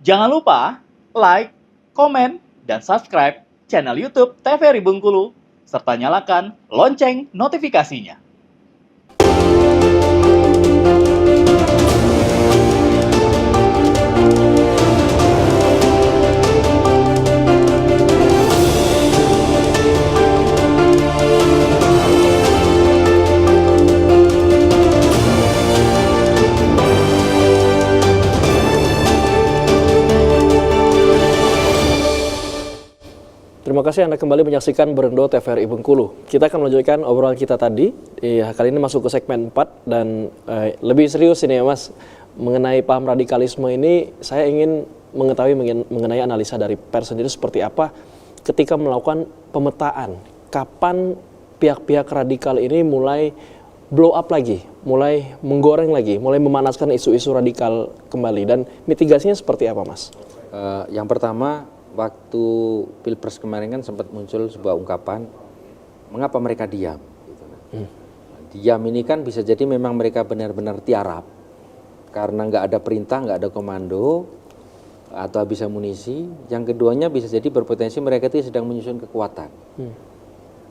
Jangan lupa like, komen, dan subscribe channel YouTube TVRI Bengkulu, serta nyalakan lonceng notifikasinya. Terima kasih Anda kembali menyaksikan Berendo TVRI Bengkulu. Kita akan melanjutkan obrolan kita tadi. Kali ini masuk ke segmen 4 dan lebih serius ini ya Mas. Mengenai paham radikalisme ini saya ingin mengetahui mengenai analisa dari pers sendiri seperti apa ketika melakukan pemetaan. Kapan pihak-pihak radikal ini mulai blow up lagi, mulai menggoreng lagi, mulai memanaskan isu-isu radikal kembali, dan mitigasinya seperti apa Mas? Yang pertama, waktu Pilpres kemarin kan sempat muncul sebuah ungkapan, mengapa mereka diam? Gitu. Diam ini kan bisa jadi memang mereka benar-benar tiarap, karena nggak ada perintah, nggak ada komando, atau habis amunisi. Yang keduanya bisa jadi berpotensi mereka itu sedang menyusun kekuatan.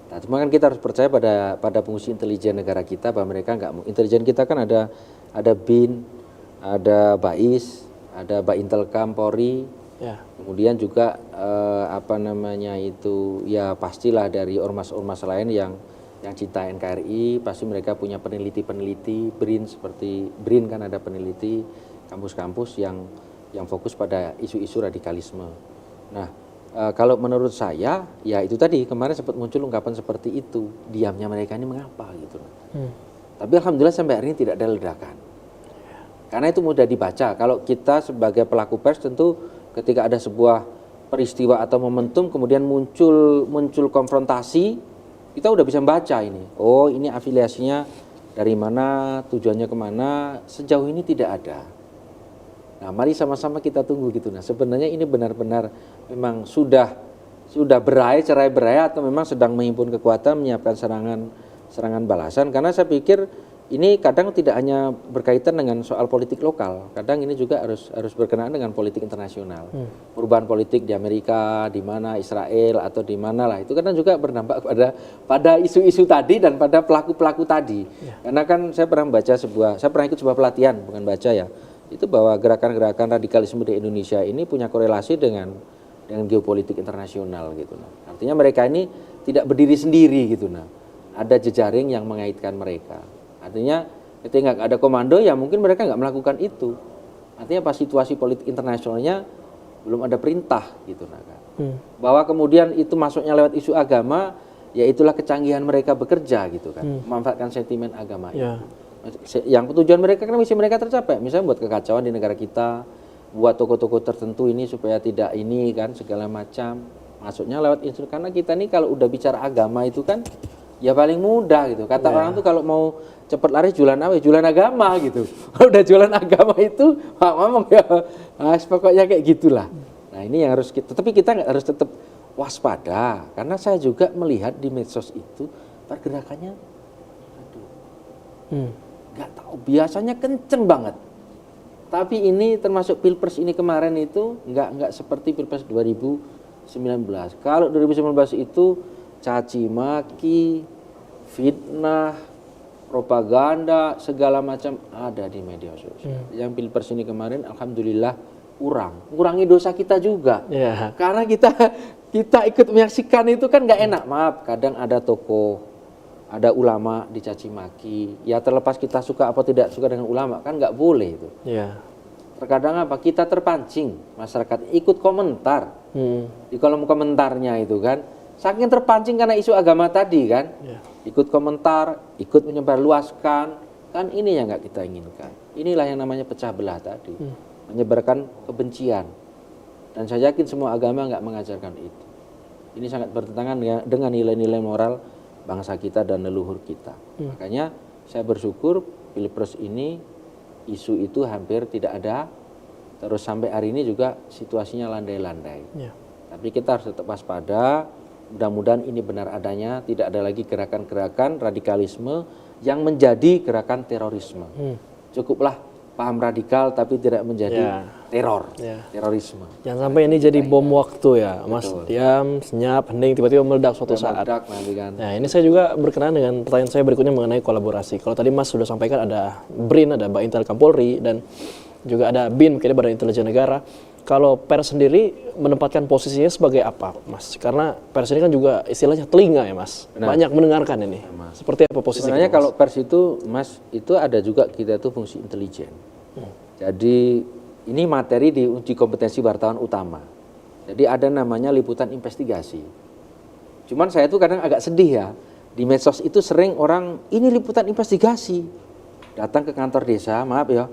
Nah, cuma kan kita harus percaya pada fungsi intelijen negara kita, bahwa mereka nggak, intelijen kita kan ada BIN, ada BAIS, ada Baintelkam, Polri. Ya. Kemudian juga ya pastilah dari ormas-ormas lain yang cinta NKRI, pasti mereka punya peneliti-peneliti, BRIN, seperti BRIN kan ada peneliti, kampus-kampus yang fokus pada isu-isu radikalisme. Nah, kalau menurut saya ya itu tadi kemarin sempat muncul ungkapan seperti itu, diamnya mereka ini mengapa gitu. Tapi alhamdulillah sampai hari ini tidak ada ledakan. Karena itu mudah dibaca. Kalau kita sebagai pelaku pers tentu ketika ada sebuah peristiwa atau momentum kemudian muncul konfrontasi, kita udah bisa membaca ini. Oh, ini afiliasinya dari mana, tujuannya kemana, sejauh ini tidak ada. Nah, mari sama-sama kita tunggu gitu. Nah, sebenarnya ini benar-benar memang sudah cerai berai atau memang sedang menghimpun kekuatan menyiapkan serangan balasan, karena saya pikir ini kadang tidak hanya berkaitan dengan soal politik lokal, kadang ini juga harus berkenaan dengan politik internasional. Perubahan politik di Amerika, di mana Israel atau di mana lah, itu kadang juga berdampak pada isu-isu tadi dan pada pelaku-pelaku tadi. Karena kan saya pernah ikut sebuah pelatihan, bukan baca ya, itu bahwa gerakan-gerakan radikalisme di Indonesia ini punya korelasi dengan geopolitik internasional gitu. Artinya mereka ini tidak berdiri sendiri gitu. Ada jejaring yang mengaitkan mereka. Artinya ketika nggak ada komando ya mungkin mereka nggak melakukan itu. Artinya pas situasi politik internasionalnya belum ada perintah gitu. Bahwa kemudian itu masuknya lewat isu agama, ya itulah kecanggihan mereka bekerja gitu kan, memanfaatkan sentimen agama itu. Yang tujuan mereka kan misi mereka tercapai, misalnya buat kekacauan di negara kita, buat tokoh-tokoh tertentu ini supaya tidak ini kan segala macam, masuknya lewat isu. Karena kita nih kalau udah bicara agama itu kan ya paling mudah gitu. Kata orang tuh kalau mau cepat lari jualan apa? Jualan agama gitu. Kalau udah jualan agama itu, ngomong ya, pokoknya kayak gitulah. Nah ini yang harus tapi kita harus tetap waspada, karena saya juga melihat di medsos itu pergerakannya, nggak tahu, biasanya kenceng banget. Tapi ini termasuk Pilpres ini kemarin itu nggak seperti Pilpres 2019. Kalau 2019 itu caci maki, fitnah, propaganda, segala macam ada di media sosial. Yang Pilpres ini kemarin alhamdulillah kurangi dosa kita juga. Karena kita ikut menyaksikan itu kan nggak enak. Maaf, kadang ada tokoh, ada ulama dicaci maki. Ya terlepas kita suka apa tidak suka dengan ulama kan nggak boleh itu. Terkadang apa, kita terpancing, masyarakat ikut komentar di kolom komentarnya itu kan. Saking terpancing karena isu agama tadi kan, ikut komentar, ikut menyebarluaskan, kan ini yang nggak kita inginkan. Inilah yang namanya pecah belah tadi, menyebarkan kebencian. Dan saya yakin semua agama nggak mengajarkan itu. Ini sangat bertentangan dengan nilai-nilai moral bangsa kita dan leluhur kita. Makanya saya bersyukur Pilpres ini isu itu hampir tidak ada, terus sampai hari ini juga situasinya landai-landai. Tapi kita harus tetap waspada. Mudah-mudahan ini benar adanya, tidak ada lagi gerakan-gerakan radikalisme yang menjadi gerakan terorisme. Cukuplah paham radikal tapi tidak menjadi Ya. teror, Ya. terorisme. Jangan sampai ini jadi bom waktu ya, Mas. Diam, senyap, hening, tiba-tiba meledak suatu saat. Meledak nanti kan. Nah, ini saya juga berkenan dengan pertanyaan saya berikutnya mengenai kolaborasi. Kalau tadi Mas sudah sampaikan ada BRIN, ada Baintel Kampolri, dan juga ada BIN, mungkin Badan Intelijen Negara. Kalau pers sendiri menempatkan posisinya sebagai apa, Mas? Karena pers ini kan juga istilahnya telinga ya, Mas. Benar. Banyak mendengarkan ini. Seperti apa posisi Sebenarnya kita, Mas? kalau pers itu, Mas, itu ada juga kita itu fungsi intelijen. Jadi ini materi di uji kompetensi wartawan utama. Jadi ada namanya liputan investigasi. Cuman saya tuh kadang agak sedih ya. Di medsos itu sering orang, ini liputan investigasi. Datang ke kantor desa, maaf ya,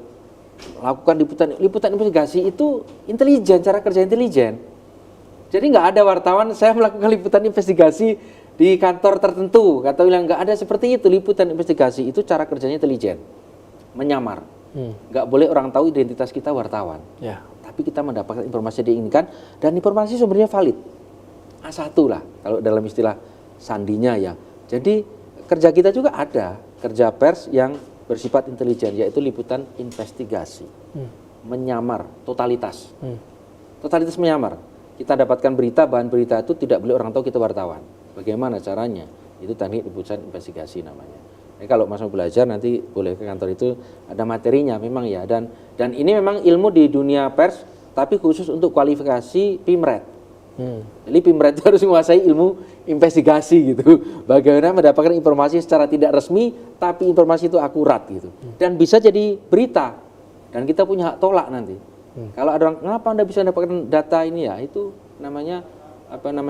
lakukan liputan investigasi itu intelijen, cara kerja intelijen. Jadi nggak ada wartawan saya melakukan liputan investigasi di kantor tertentu. Kata bilang nggak ada seperti itu. Liputan investigasi itu cara kerjanya intelijen, menyamar. Nggak boleh orang tahu identitas kita wartawan. Ya. Tapi kita mendapatkan informasi yang diinginkan dan informasi sumbernya valid. A1 lah kalau dalam istilah sandinya ya. Jadi kerja kita juga ada kerja pers yang bersifat intelijen, yaitu liputan investigasi, menyamar, totalitas, totalitas menyamar. Kita dapatkan berita, bahan berita itu tidak boleh orang tahu kita wartawan. Bagaimana caranya? Itu teknik liputan investigasi namanya. Jadi kalau Mas mau belajar nanti boleh ke kantor itu, ada materinya memang ya. Dan ini memang ilmu di dunia pers, tapi khusus untuk kualifikasi Pimret. Jadi Pimret itu harus menguasai ilmu investigasi gitu. Bagaimana mendapatkan informasi secara tidak resmi, tapi informasi itu akurat gitu. Dan bisa jadi berita. Dan kita punya hak tolak nanti. Kalau ada orang, kenapa Anda bisa mendapatkan data ini ya? Itu namanya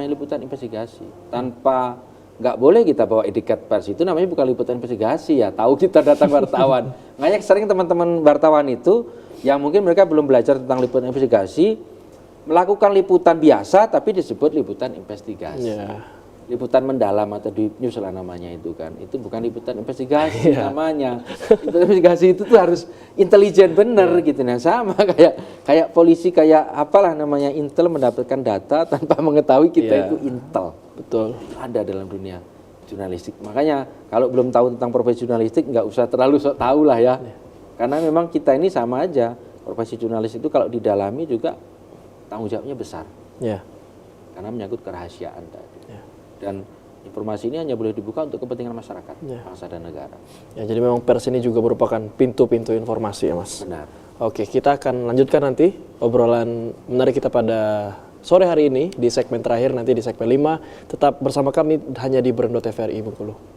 liputan investigasi. Tanpa, nggak boleh kita bawa etiket pers, itu namanya bukan liputan investigasi ya. Tahu kita datang wartawan. Makanya sering teman-teman wartawan itu, yang mungkin mereka belum belajar tentang liputan investigasi, melakukan liputan biasa tapi disebut liputan investigasi. Ya. Liputan mendalam atau deep news lah namanya itu kan. Itu bukan liputan investigasi namanya. Liputan investigasi itu tuh harus intelijen bener gitu. Nah sama kayak polisi, kayak apalah namanya, intel mendapatkan data tanpa mengetahui kita itu intel. Betul. Ada dalam dunia jurnalistik. Makanya kalau belum tahu tentang profesi jurnalistik nggak usah terlalu sok tahu lah ya. Karena memang kita ini sama aja. Profesi jurnalis itu kalau didalami juga tanggung jawabnya besar. Ya. Karena menyangkut kerahasiaan tadi. Dan informasi ini hanya boleh dibuka untuk kepentingan masyarakat, bangsa dan negara. Ya, jadi memang pers ini juga merupakan pintu-pintu informasi ya, Mas. Benar. Oke, kita akan lanjutkan nanti obrolan menarik kita pada sore hari ini di segmen terakhir, nanti di segmen 5. Tetap bersama kami hanya di Berendo TVRI Bengkulu.